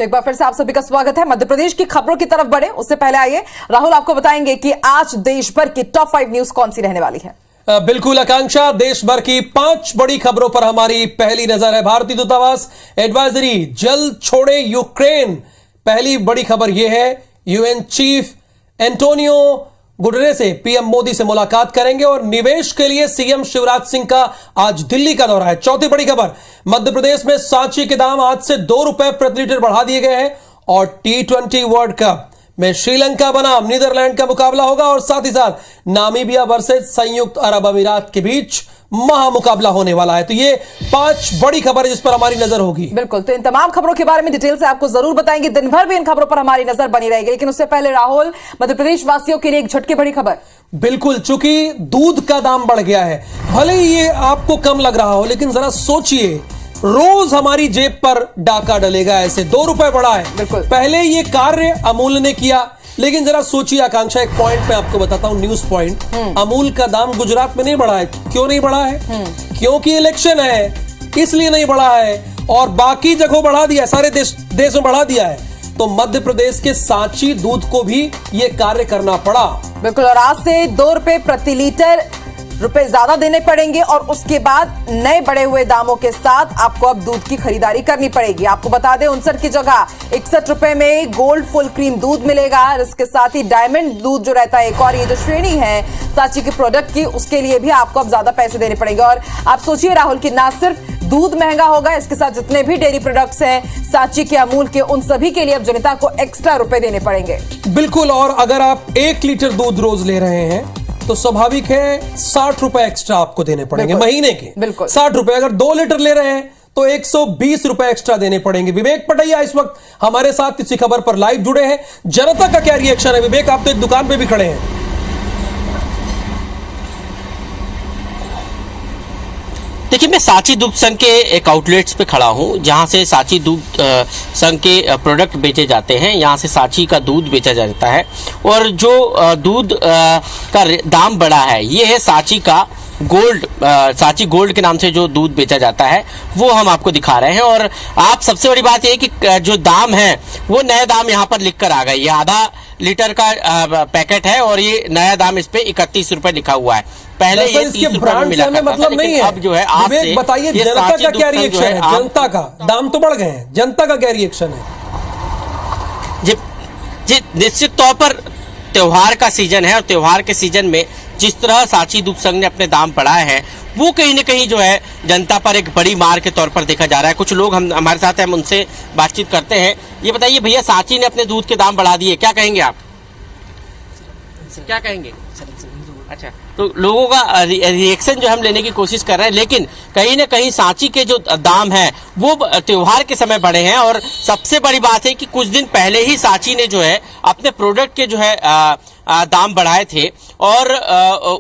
तो एक बार फिर से आप सभी का स्वागत है। मध्य प्रदेश की खबरों की तरफ बढ़े उससे पहले आइए राहुल आपको बताएंगे कि आज देश भर की टॉप 5 न्यूज कौन सी रहने वाली है। बिल्कुल आकांक्षा, देश भर की 5 बड़ी खबरों पर हमारी पहली नजर है। भारतीय दूतावास एडवाइजरी, जल्द छोड़े यूक्रेन। पहली बड़ी खबर यह है, यूएन चीफ एंटोनियो गुटेरेस से पीएम मोदी से मुलाकात करेंगे और निवेश के लिए सीएम शिवराज सिंह का आज दिल्ली का दौरा है। चौथी बड़ी खबर, मध्य प्रदेश में सांची के दाम आज से 2 रुपए प्रति लीटर बढ़ा दिए गए हैं और T20 वर्ल्ड कप में श्रीलंका बनाम नीदरलैंड का मुकाबला होगा और साथ ही साथ नामीबिया वर्सेस संयुक्त अरब अमीरात के बीच महामुकाबला होने वाला है। तो ये 5 बड़ी खबर है जिस पर हमारी नजर होगी। बिल्कुल, तो इन तमाम खबरों के बारे में डिटेल से आपको जरूर बताएंगे। दिन भर भी इन खबरों पर हमारी नजर बनी रहेगी, लेकिन उससे पहले राहुल, मध्य प्रदेश वासियों के लिए एक झटके भरी खबर। बिल्कुल, चूंकि दूध का दाम बढ़ गया है, भले ही ये आपको कम लग रहा हो, लेकिन जरा सोचिए, रोज हमारी जेब पर डाका डलेगा। ऐसे 2 रुपए बढ़ा है। बिल्कुल, पहले ये कार्य अमूल ने किया, लेकिन जरा सोचिए आकांक्षा, एक पॉइंट पे आपको बताता हूं, न्यूज पॉइंट। अमूल का दाम गुजरात में नहीं बढ़ा है। क्यों नहीं बढ़ा है? क्योंकि इलेक्शन है, इसलिए नहीं बढ़ा है। और बाकी जगहों बढ़ा दिया, सारे देश में बढ़ा दिया है। तो मध्य प्रदेश के सांची दूध को भी ये कार्य करना पड़ा। बिल्कुल, और आज से 2 रुपए प्रति लीटर रुपए ज्यादा देने पड़ेंगे और उसके बाद नए बढ़े हुए दामों के साथ आपको अब दूध की खरीदारी करनी पड़ेगी। आपको बता दें, 59 की जगह 61 रुपए में गोल्ड फुल क्रीम दूध मिलेगा। इसके साथ ही डायमंड दूध जो रहता है, एक और ये जो श्रेणी है सांची के प्रोडक्ट की, उसके लिए भी आपको अब ज्यादा पैसे देने पड़ेंगे। और आप सोचिए राहुल कि ना सिर्फ दूध महंगा होगा, इसके साथ जितने भी डेयरी प्रोडक्ट्स हैं सांची के, अमूल के, उन सभी के लिए अब जनता को एक्स्ट्रा रुपए देने पड़ेंगे। बिल्कुल, और अगर आप 1 लीटर दूध रोज ले रहे हैं तो स्वाभाविक है 60 रुपए एक्स्ट्रा आपको देने पड़ेंगे महीने के। बिल्कुल, 60 रुपए। अगर 2 लीटर ले रहे हैं तो 120 रुपए एक्स्ट्रा देने पड़ेंगे। विवेक पटैया इस वक्त हमारे साथ इसी खबर पर लाइव जुड़े हैं। जनता का क्या रिएक्शन है? विवेक, आप तो एक दुकान पे भी खड़े हैं। देखिए, मैं सांची दूध संघ के एक आउटलेट्स पे खड़ा हूँ, जहाँ से सांची दूध संघ के प्रोडक्ट बेचे जाते हैं। यहाँ से सांची का दूध बेचा जाता है और जो दूध का दाम बढ़ा है, ये है सांची का गोल्ड। सांची गोल्ड के नाम से जो दूध बेचा जाता है वो हम आपको दिखा रहे हैं। और आप, सबसे बड़ी बात ये है कि जो दाम है वो नया दाम यहाँ पर लिख कर आ गए। ये आधा लीटर का पैकेट है और ये नया दाम इस पे 31 रुपए लिखा हुआ है। पहले ये 30 रुपए में मिला करता था, नहीं है। अब जो है आज से बताइए, जनता का क्या रिएक्शन है? जनता का दाम तो बढ़ गए हैं, जनता का क्या रिएक्शन है? जी, निश्चित तौर पर त्योहार का सीजन है और त्योहार के सीजन में जिस तरह सांची दूध संघ ने अपने दाम बढ़ाए हैं, वो कहीं न कहीं जो है जनता पर एक बड़ी मार के तौर पर देखा जा रहा है। कुछ लोग हमारे साथ हैं, हम उनसे बातचीत करते हैं। ये बताइए भैया, सांची ने अपने दूध के दाम बढ़ा दिए, क्या कहेंगे आप? क्या कहेंगे? अच्छा, तो लोगों का रिएक्शन जो हम लेने की कोशिश कर रहे हैं, लेकिन कहीं ना कहीं सांची के जो दाम है वो त्योहार के समय बढ़े हैं। और सबसे बड़ी बात है कि कुछ दिन पहले ही सांची ने जो है अपने प्रोडक्ट के जो है दाम बढ़ाए थे और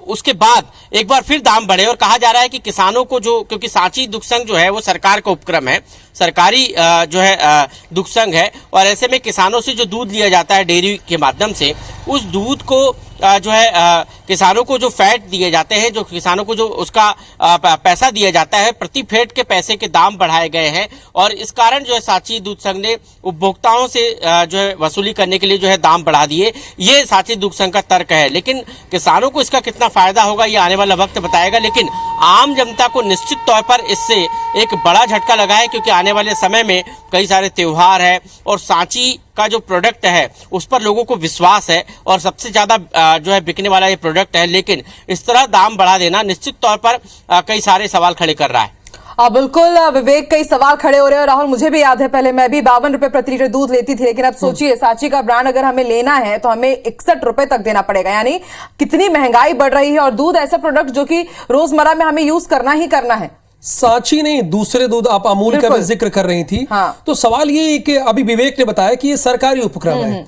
उसके बाद एक बार फिर दाम बढ़े। और कहा जा रहा है कि किसानों को जो, क्योंकि सांची दूध संघ जो है वो सरकार का उपक्रम है, सरकारी जो है दूध संघ है, और ऐसे में किसानों से जो दूध लिया जाता है डेयरी के माध्यम से, उस दूध को जो है किसानों को जो फैट दिए जाते हैं, जो किसानों को जो उसका पैसा दिया जाता है, प्रति फैट के पैसे के दाम बढ़ाए गए हैं। और इस कारण जो है सांची दूध संघ ने उपभोक्ताओं से जो है वसूली करने के लिए जो है दाम बढ़ा दिए। ये सांची दूध संघ का तर्क है, लेकिन किसानों को इसका कितना फायदा होगा ये आने वाला वक्त बताएगा। लेकिन आम जनता को निश्चित तौर पर इससे एक बड़ा झटका लगा है, क्योंकि आने वाले समय में कई सारे त्योहार है और सांची का जो प्रोडक्ट है उस पर लोगों को विश्वास है और सबसे ज्यादा जो है बिकने वाला ये प्रोडक्ट है। लेकिन इस तरह दाम बढ़ा देना निश्चित तौर पर कई सारे सवाल खड़े कर रहा है। बिल्कुल विवेक, कई सवाल खड़े हो रहे हैं। राहुल, मुझे भी याद है, पहले मैं भी 52 रुपए प्रति लीटर दूध लेती थी, लेकिन अब सोचिए सांची का ब्रांड अगर हमें लेना है तो हमें 61 रुपए तक देना पड़ेगा। यानी कितनी महंगाई बढ़ रही है। और दूध ऐसा प्रोडक्ट जो कि रोजमर्रा में हमें यूज करना ही करना है। सांची नहीं, दूसरे दूध, आप अमूल का भी जिक्र कर रही थी। हाँ। तो सवाल ये कि अभी विवेक ने बताया कि ये सरकारी उपक्रम है,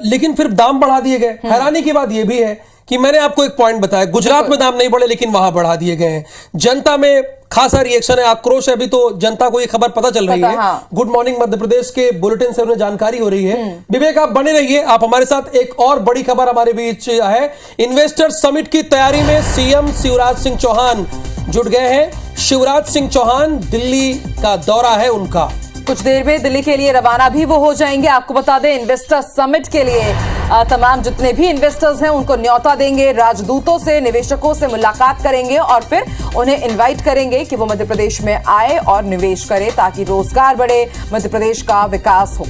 लेकिन फिर दाम बढ़ा दिए गए। हैरानी की बात ये भी है कि मैंने आपको एक पॉइंट बताया, गुजरात में दाम नहीं बढ़े लेकिन वहां बढ़ा दिए गए हैं। जनता में खासा रिएक्शन है, आक्रोश है। अभी तो जनता को ये खबर पता चल रही है। हाँ। गुड मॉर्निंग मध्य प्रदेश के बुलेटिन से उन्हें जानकारी हो रही है। विवेक, आप बने रहिए, आप हमारे साथ। एक और बड़ी खबर हमारे बीच है, इन्वेस्टर समिट की तैयारी में सीएम शिवराज सिंह चौहान जुट गए हैं। शिवराज सिंह चौहान, दिल्ली का दौरा है उनका। कुछ देर में दिल्ली के लिए रवाना भी वो हो जाएंगे। आपको बता दें, इन्वेस्टर समिट के लिए तमाम जितने भी इन्वेस्टर्स हैं उनको न्योता देंगे, राजदूतों से, निवेशकों से मुलाकात करेंगे और फिर उन्हें इनवाइट करेंगे कि वो मध्य प्रदेश में आए और निवेश करें ताकि रोजगार बढ़े, मध्य प्रदेश का विकास हो।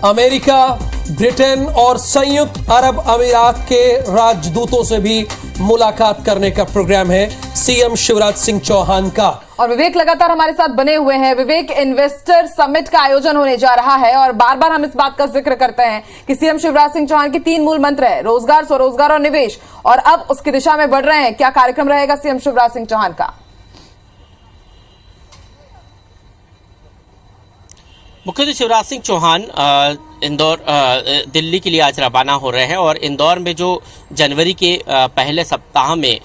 अमेरिका, ब्रिटेन और संयुक्त अरब अमीरात के राजदूतों से भी मुलाकात करने का प्रोग्राम है सीएम शिवराज सिंह चौहान का। और विवेक लगातार हमारे साथ बने हुए हैं। विवेक, इन्वेस्टर समिट का आयोजन होने जा रहा है और बार बार हम इस बात का जिक्र करते हैं कि सीएम शिवराज सिंह चौहान के 3 मूल मंत्र है, रोजगार, स्वरोजगार और निवेश, और अब उसकी दिशा में बढ़ रहे हैं। क्या कार्यक्रम रहेगा सीएम शिवराज सिंह चौहान का? मुख्यमंत्री शिवराज सिंह चौहान इंदौर दिल्ली के लिए आज रवाना हो रहे हैं और इंदौर में जो जनवरी के पहले सप्ताह में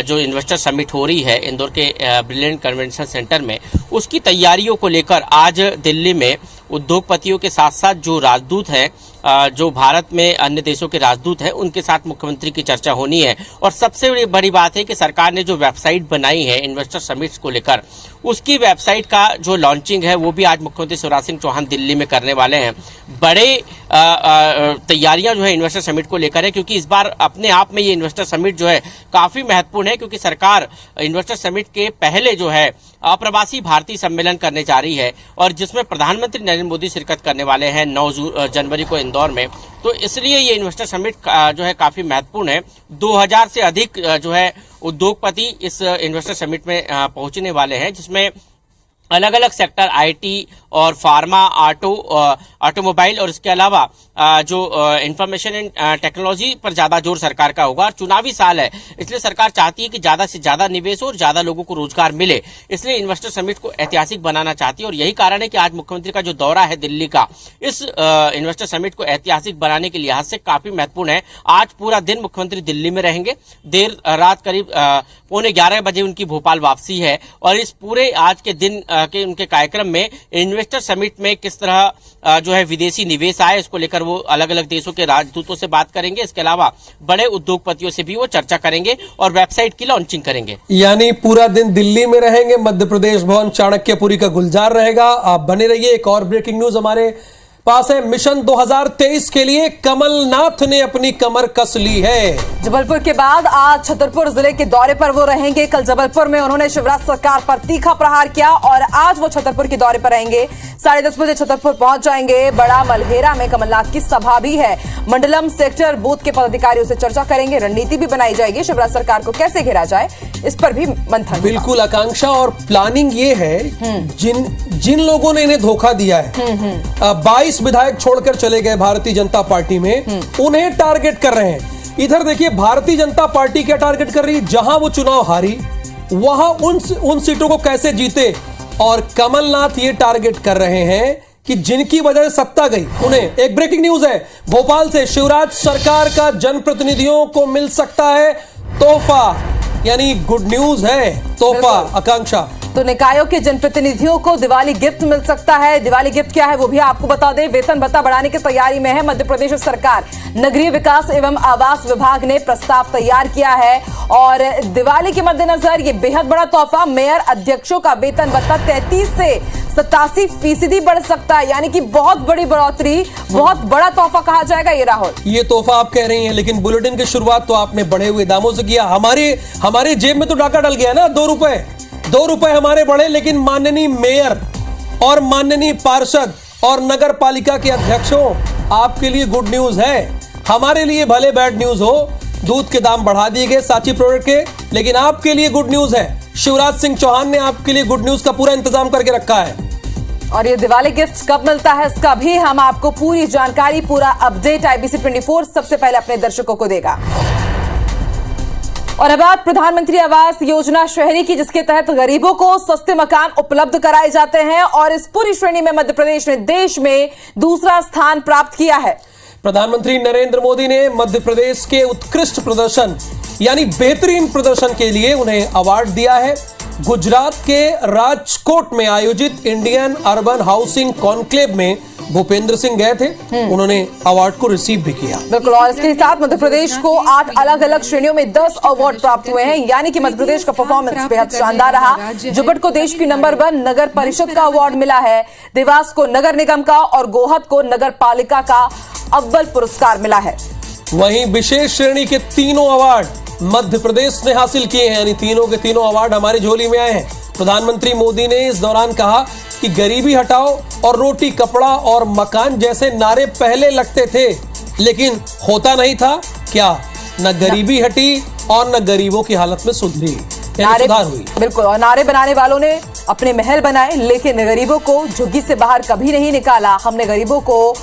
जो इन्वेस्टर समिट हो रही है इंदौर के ब्रिलियंट कन्वेंशन सेंटर में, उसकी तैयारियों को लेकर आज दिल्ली में उद्योगपतियों के साथ साथ जो राजदूत हैं, जो भारत में अन्य देशों के राजदूत हैं, उनके साथ मुख्यमंत्री की चर्चा होनी है। और सबसे बड़ी बात है कि सरकार ने जो वेबसाइट बनाई है इन्वेस्टर समिट्स को लेकर, उसकी वेबसाइट का जो लॉन्चिंग है वो भी आज मुख्यमंत्री शिवराज सिंह चौहान दिल्ली में करने वाले हैं। बड़े तैयारियां जो है इन्वेस्टर समिट को लेकर है, क्योंकि इस बार अपने आप में ये इन्वेस्टर समिट जो है काफी महत्वपूर्ण है, क्योंकि सरकार इन्वेस्टर समिट के पहले जो है अप्रवासी भारतीय सम्मेलन करने जा रही है और जिसमें प्रधानमंत्री नरेंद्र मोदी शिरकत करने वाले हैं 9 जनवरी को इंदौर में। तो इसलिए ये इन्वेस्टर समिट जो है काफी महत्वपूर्ण है। 2000 से अधिक जो है उद्योगपति इस इन्वेस्टर समिट में पहुंचने वाले हैं, जिसमें अलग अलग सेक्टर, आईटी और फार्मा, ऑटोमोबाइल और इसके अलावा जो इंफॉर्मेशन एंड टेक्नोलॉजी पर ज्यादा जोर सरकार का होगा। और चुनावी साल है, इसलिए सरकार चाहती है कि ज्यादा से ज्यादा निवेश हो और ज्यादा लोगों को रोजगार मिले, इसलिए इन्वेस्टर समिट को ऐतिहासिक बनाना चाहती है। और यही कारण है कि आज मुख्यमंत्री का जो दौरा है दिल्ली का, इस इन्वेस्टर समिट को ऐतिहासिक बनाने के लिहाज से काफी महत्वपूर्ण है। आज पूरा दिन मुख्यमंत्री दिल्ली में रहेंगे, देर रात करीब 11:15 बजे उनकी भोपाल वापसी है और इस पूरे आज के दिन के उनके कार्यक्रम में इन्वेस्टर समिट में किस तरह जो है विदेशी निवेश आए, इसको लेकर वो अलग अलग देशों के राजदूतों से बात करेंगे। इसके अलावा बड़े उद्योगपतियों से भी वो चर्चा करेंगे और वेबसाइट की लॉन्चिंग करेंगे। यानी पूरा दिन दिल्ली में रहेंगे, मध्य प्रदेश भवन चाणक्यपुरी का गुलजार रहेगा। आप बने रहिए। एक और ब्रेकिंग न्यूज हमारे पास है। मिशन 2023 के लिए कमलनाथ ने अपनी कमर कस ली है। जबलपुर के बाद आज छतरपुर जिले के दौरे पर वो रहेंगे। कल जबलपुर में उन्होंने शिवराज सरकार पर तीखा प्रहार किया और आज वो छतरपुर के दौरे पर रहेंगे। 10:30 बजे छतरपुर पहुंच जाएंगे। बड़ा मलहेरा में कमलनाथ की सभा भी है। मंडलम सेक्टर बूथ के पदाधिकारियों से चर्चा करेंगे, रणनीति भी बनाई जाएगी। शिवराज सरकार को कैसे घेरा जाए, इस पर भी मंथन। बिल्कुल आकांक्षा, और प्लानिंग ये है जिन लोगों ने इन्हें धोखा दिया है, 22 विधायक छोड़कर चले गए भारतीय जनता पार्टी में, उन्हें टारगेट कर रहे हैं। इधर देखिए भारतीय जनता पार्टी क्या टारगेट कर रही है, जहां वो चुनाव हारी वहां उन सीटों को कैसे जीते। और कमलनाथ ये टारगेट कर रहे हैं कि जिनकी वजह से सत्ता गई उन्हें। एक ब्रेकिंग न्यूज है भोपाल से, शिवराज सरकार का जनप्रतिनिधियों को मिल सकता है तोहफा, यानी गुड न्यूज है तोहफा। आकांक्षा, तो निकायों के जनप्रतिनिधियों को दिवाली गिफ्ट मिल सकता है। दिवाली गिफ्ट क्या है वो भी आपको बता दें। वेतन भत्ता बढ़ाने की तैयारी में है मध्य प्रदेश सरकार। नगरीय विकास एवं आवास विभाग ने प्रस्ताव तैयार किया है और दिवाली के मद्देनजर ये बेहद बड़ा तोहफा, मेयर अध्यक्षों का वेतन भत्ता 33 से 87% बढ़ सकता है, यानी कि बहुत बड़ी बढ़ोतरी, बहुत बड़ा तोहफा कहा जाएगा ये। राहुल, ये तोहफा आप कह रही हैं, लेकिन बुलेटिन की शुरुआत तो आपने बढ़े हुए दामों से किया। हमारे जेब में तो डाका डल गया ना। 2 रुपए हमारे बढ़े, लेकिन माननीय मेयर और माननीय पार्षद और नगर पालिका के अध्यक्षों, आपके लिए गुड न्यूज है। हमारे लिए भले बैड न्यूज हो, दूध के दाम बढ़ा दिए गए सांची प्रोडक्ट के, लेकिन आपके लिए गुड न्यूज है। शिवराज सिंह चौहान ने आपके लिए गुड न्यूज का पूरा इंतजाम करके रखा है। और ये दिवाली गिफ्ट कब मिलता है इसका भी हम आपको पूरी जानकारी, पूरा अपडेट IBC 24 सबसे पहले अपने दर्शकों को देगा। और अब बात प्रधानमंत्री आवास योजना शहरी की, जिसके तहत गरीबों को सस्ते मकान उपलब्ध कराए जाते हैं और इस पूरी श्रेणी में मध्य प्रदेश ने देश में दूसरा स्थान प्राप्त किया है। प्रधानमंत्री नरेंद्र मोदी ने मध्य प्रदेश के उत्कृष्ट प्रदर्शन यानी बेहतरीन प्रदर्शन के लिए उन्हें अवार्ड दिया है। गुजरात के राजकोट में आयोजित इंडियन अर्बन हाउसिंग कॉन्क्लेव में भूपेंद्र सिंह गए थे, उन्होंने अवार्ड को रिसीव भी किया। बिल्कुल, और इसके साथ मध्य प्रदेश को 8 अलग अलग श्रेणियों में 10 अवार्ड प्राप्त हुए हैं, यानी कि मध्य प्रदेश का परफॉर्मेंस बेहद शानदार रहा। जुब्बट को देश की नंबर 1 नगर परिषद का अवार्ड मिला है, देवास को नगर निगम का और गोहद को नगर पालिका का अव्वल पुरस्कार मिला है। वहीं विशेष श्रेणी के तीनों अवार्ड मध्य प्रदेश ने हासिल किए हैं, यानी तीनों के तीनों अवार्ड हमारी झोली में आए हैं। प्रधानमंत्री मोदी ने इस दौरान कहा कि गरीबी हटाओ और रोटी कपड़ा और मकान जैसे नारे पहले लगते थे, लेकिन होता नहीं था। क्या न गरीबी हटी और न गरीबों की हालत में सुधरी, सुधार हुई। बिल्कुल, और नारे बनाने वालों ने अपने महल बनाए, लेकिन गरीबों को झुग्गी से बाहर कभी नहीं निकाला। हमने गरीबों को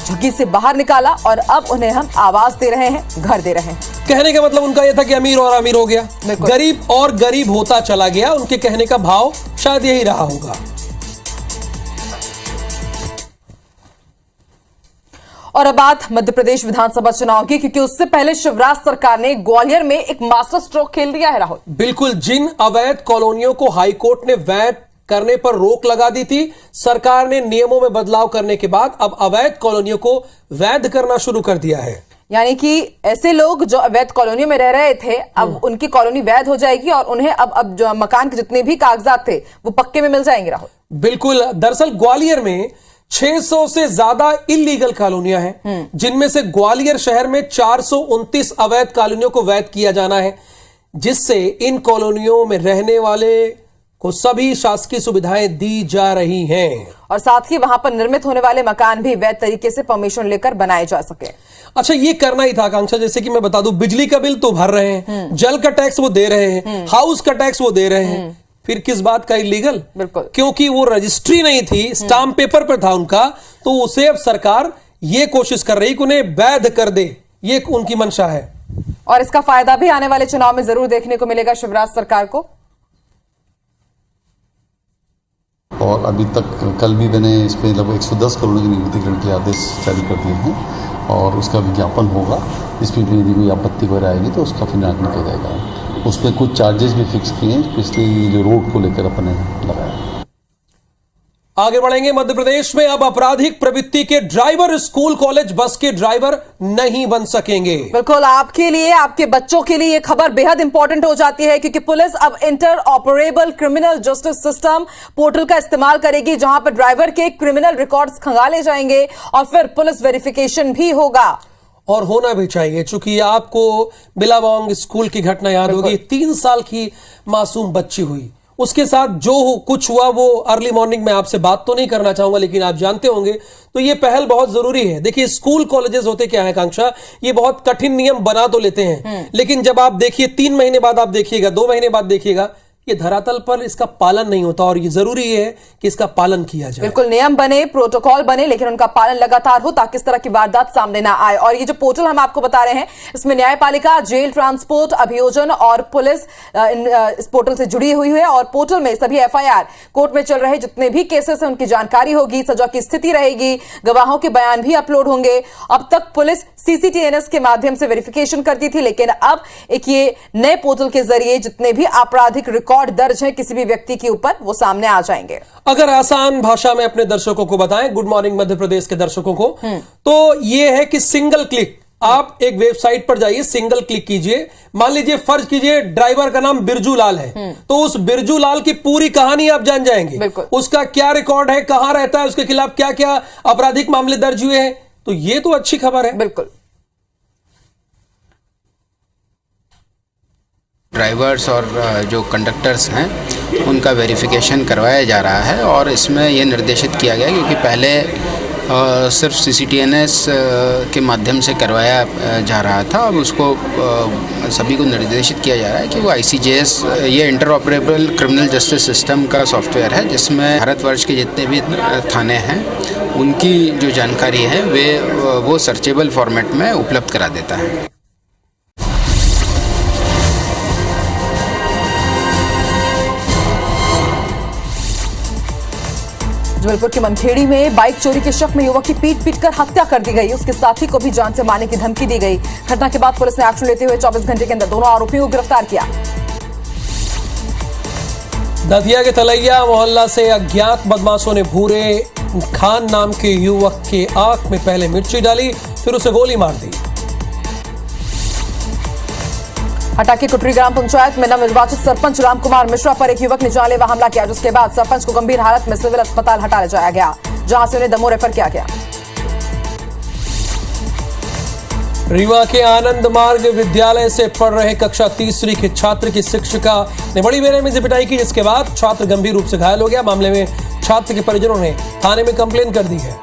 झुग्गी से बाहर निकाला और अब उन्हें हम आवाज दे रहे हैं, घर दे रहे हैं। कहने का मतलब उनका यह था कि अमीर और अमीर हो गया, गरीब और गरीब होता चला गया। उनके कहने का भाव शायद यही रहा होगा। और अब बात मध्य प्रदेश विधानसभा चुनाव की, क्योंकि उससे पहले शिवराज सरकार ने ग्वालियर में एक मास्टर स्ट्रोक खेल दिया है। राहुल, बिल्कुल, जिन अवैध कॉलोनियों को हाईकोर्ट ने वैध करने पर रोक लगा दी थी, सरकार ने नियमों में बदलाव करने के बाद अब अवैध कॉलोनियों को वैध करना शुरू कर दिया है। यानी कि ऐसे लोग जो अवैध कॉलोनियों में रह रहे थे, अब उनकी कॉलोनी वैध हो जाएगी और उन्हें अब जो मकान के जितने भी कागजात थे वो पक्के में मिल जाएंगे। राहुल, बिल्कुल, दरअसल ग्वालियर में 600 से ज्यादा इलीगल कॉलोनियां हैं, जिनमें से ग्वालियर शहर में 429 अवैध कॉलोनियों को वैध किया जाना है, जिससे इन कॉलोनियों में रहने वाले को सभी शासकीय सुविधाएं दी जा रही हैं और साथ ही वहां पर निर्मित होने वाले मकान भी वैध तरीके से परमिशन लेकर बनाए जा सके। अच्छा, ये करना ही था आकांक्षा। जैसे कि मैं बता दूं, बिजली का बिल तो भर रहे हैं, जल का टैक्स वो दे रहे हैं, हाउस का टैक्स वो दे रहे हैं, फिर किस बात का इलीगल? बिल्कुल, क्योंकि वो रजिस्ट्री नहीं थी, स्टाम्प पेपर पर था उनका, तो उसे अब सरकार ये कोशिश कर रही कि उन्हें वैध कर दे, ये उनकी मंशा है। और इसका फायदा भी आने वाले चुनाव में जरूर देखने को मिलेगा शिवराज सरकार को। और अभी तक कल भी मैंने इसमें लगभग 110 करोड़ के नियुक्तिकरण के आदेश जारी कर दिए हैं और उसका विज्ञापन होगा। इसमें भी यदि कोई आपत्ति वगैरह आएगी तो उसका फिर किया जाएगा। उसमें कुछ चार्जेस भी फिक्स किए हैं, इसलिए जो रोड को लेकर अपने लगाया। आगे बढ़ेंगे। मध्य प्रदेश में अब आपराधिक प्रवृत्ति के ड्राइवर स्कूल कॉलेज बस के ड्राइवर नहीं बन सकेंगे। बिल्कुल, आपके लिए, आपके बच्चों के लिए ये खबर बेहद इंपॉर्टेंट हो जाती है, क्योंकि पुलिस अब inter operable criminal justice system portal का इस्तेमाल करेगी, जहां पर ड्राइवर के क्रिमिनल रिकॉर्ड्स खंगाले जाएंगे और फिर पुलिस वेरिफिकेशन भी होगा। और होना भी चाहिए, चूंकि आपको बिलावांग स्कूल की घटना याद होगी। 3 साल की मासूम बच्ची हुई, उसके साथ जो कुछ हुआ वो अर्ली मॉर्निंग में आपसे बात तो नहीं करना चाहूंगा, लेकिन आप जानते होंगे। तो ये पहल बहुत जरूरी है। देखिए, स्कूल कॉलेजेस होते क्या है आकांक्षा, ये बहुत कठिन नियम बना तो लेते हैं, लेकिन जब आप देखिए 3 महीने बाद आप देखिएगा, 2 महीने बाद देखिएगा, ये धरातल पर इसका पालन नहीं होता। और ये जरूरी है कि इसका पालन किया जाए। बिल्कुल, नियम बने, प्रोटोकॉल बने, लेकिन उनका पालन लगातार हो ताकि इस तरह की वारदात सामने ना आए। और ये जो पोर्टल हम आपको बता रहे हैं, इसमें न्यायपालिका, जेल, ट्रांसपोर्ट, अभियोजन और पुलिस इस पोर्टल से जुड़ी हुई है। और पोर्टल में सभी FIR, कोर्ट में चल रहे जितने भी केसेस हैं उनकी जानकारी होगी, सजा की स्थिति रहेगी, गवाहों के बयान भी अपलोड होंगे। अब तक पुलिस CCTNS के माध्यम से वेरिफिकेशन करती थी, लेकिन अब एक ये नए पोर्टल के जरिए जितने भी आपराधिक रिकॉर्ड दर्ज है किसी भी व्यक्ति के ऊपर, वो सामने आ जाएंगे। अगर आसान भाषा में अपने दर्शकों को बताएं, गुड मॉर्निंग मध्य प्रदेश के दर्शकों को, तो ये है कि सिंगल क्लिक, आप एक वेबसाइट पर जाइए, सिंगल क्लिक कीजिए। मान लीजिए, फर्ज कीजिए ड्राइवर का नाम बिरजू लाल है, तो उस बिरजू लाल की पूरी कहानी आप जान जाएंगे। उसका क्या रिकॉर्ड है, कहां रहता है, उसके खिलाफ क्या क्या आपराधिक मामले दर्ज हुए हैं। तो ये तो अच्छी खबर है। बिल्कुल, ड्राइवर्स और जो कंडक्टर्स हैं उनका वेरिफिकेशन करवाया जा रहा है। और इसमें ये निर्देशित किया गया, क्योंकि पहले सिर्फ CCTNS के माध्यम से करवाया जा रहा था, अब उसको सभी को निर्देशित किया जा रहा है कि वो ICJS, ये inter operable criminal justice system का सॉफ्टवेयर है, जिसमें भारतवर्ष के जितने भी थाने हैं उनकी जो जानकारी है वो सर्चेबल फॉर्मेट में उपलब्ध करा देता है। जबलपुर के मनखेड़ी में बाइक चोरी के शक में युवक की पीट-पीट कर हत्या कर दी गई। उसके साथी को भी जान से मारने की धमकी दी गई। घटना के बाद पुलिस ने एक्शन लेते हुए 24 घंटे के अंदर दोनों आरोपियों को गिरफ्तार किया। दतिया के तलैया मोहल्ला से अज्ञात बदमाशों ने भूरे खान नाम के युवक के आंख में पहले मिर्ची डाली, फिर उसे गोली मार दी। हटा की कुटरी ग्राम पंचायत में नवनिर्वाचित सरपंच रामकुमार मिश्रा पर एक युवक ने जानलेवा हमला किया, जिसके बाद सरपंच को गंभीर हालत में सिविल अस्पताल हटा ले जाया गया, जहां से उन्हें दमोह रेफर किया गया। रीवा के आनंद मार्ग विद्यालय से पढ़ रहे कक्षा तीसरी के छात्र की शिक्षिका ने बड़ी बेरहमी पिटाई की, जिसके बाद छात्र गंभीर रूप से घायल हो गया। मामले में छात्र के परिजनों ने थाने में कंप्लेन कर दी है।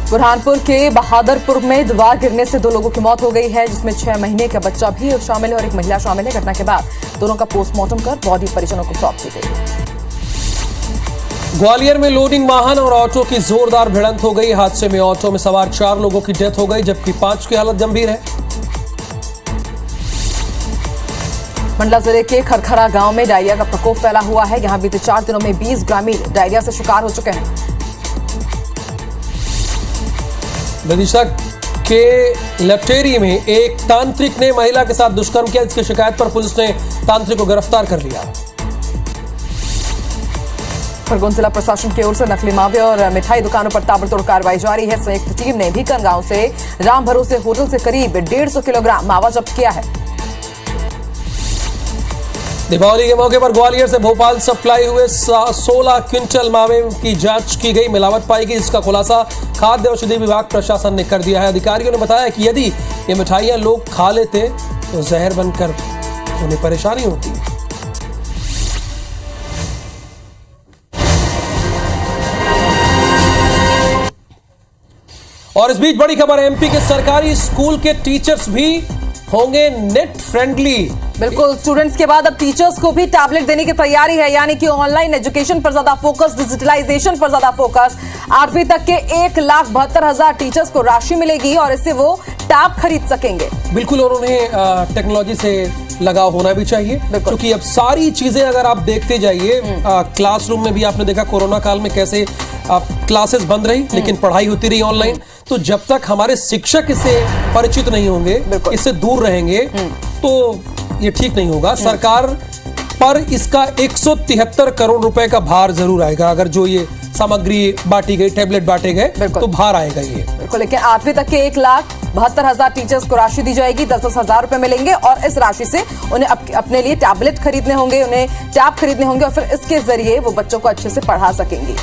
बुरहानपुर के बहादुरपुर में दीवार गिरने से 2 लोगों की मौत हो गई है, जिसमें 6 महीने का बच्चा भी शामिल है और एक महिला शामिल है। घटना के बाद दोनों का पोस्टमार्टम कर बॉडी परिजनों को सौंप दी गई। ग्वालियर में लोडिंग वाहन और ऑटो की जोरदार भिड़ंत हो गई। हादसे में ऑटो में सवार 4 लोगों की डेथ हो गई, जबकि 5 की हालत गंभीर है। मंडला जिले के खरखरा गांव में डायरिया का प्रकोप फैला हुआ है। यहां बीते 4 दिनों में 20 ग्रामीण डायरिया से शिकार हो चुके हैं। विदिशा के लटेरी में एक तांत्रिक ने महिला के साथ दुष्कर्म किया, जिसकी शिकायत पर पुलिस ने तांत्रिक को गिरफ्तार कर लिया। खरगोन जिला प्रशासन की ओर से नकली मावे और मिठाई दुकानों पर ताबड़तोड़ कार्रवाई जारी है। संयुक्त टीम ने भीकन गांव से राम भरोसे होटल से करीब 150 किलोग्राम मावा जब्त किया है। दीपावली के मौके पर ग्वालियर से भोपाल सप्लाई हुए 16 क्विंटल मावे की जांच की गई, मिलावट पाई गई, जिसका खुलासा खाद्य औषधि विभाग प्रशासन ने कर दिया है। अधिकारियों ने बताया कि यदि ये मिठाइयां लोग खा लेते तो जहर बनकर उन्हें परेशानी होती है। और इस बीच बड़ी खबर, एमपी के सरकारी स्कूल के टीचर्स भी होंगे नेट फ्रेंडली। बिल्कुल, स्टूडेंट्स के बाद अब टीचर्स को भी टैबलेट देने की तैयारी है, यानी कि ऑनलाइन एजुकेशन पर ज्यादा फोकस, डिजिटलाइजेशन पर ज्यादा फोकस। 8वीं तक के 1,72,000 टीचर्स को राशि मिलेगी और इससे वो टैब खरीद सकेंगे। बिल्कुल, और उन्हें टेक्नोलॉजी से लगाव होना भी चाहिए, क्योंकि अब सारी चीजें अगर आप देखते जाइए, क्लासरूम में भी आपने देखा कोरोना काल में कैसे क्लासेस बंद रही, लेकिन पढ़ाई होती रही ऑनलाइन। तो जब तक हमारे शिक्षक इससे परिचित नहीं होंगे, इससे दूर रहेंगे, तो ये ठीक नहीं होगा। सरकार पर इसका 173 करोड़ रुपए का भार जरूर आएगा। अगर जो ये सामग्री बांटी गई, टैबलेट बांटे गए, तो भार आएगा ये। बिल्कुल, लेकिन 8वीं तक के 1,72,000 टीचर्स को राशि दी जाएगी। 10-10 हजार रुपए मिलेंगे और इस राशि से उन्हें अपने लिए टैबलेट खरीदने होंगे, उन्हें टैब खरीदने होंगे और फिर इसके जरिए वो बच्चों को अच्छे से पढ़ा सकेंगी।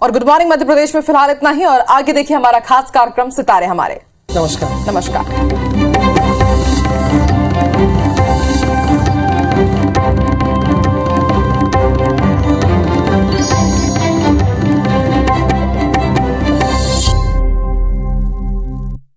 और गुड मॉर्निंग मध्य प्रदेश में फिलहाल इतना ही, और आगे देखिए हमारा खास कार्यक्रम सितारे हमारे। नमस्कार। नमस्कार।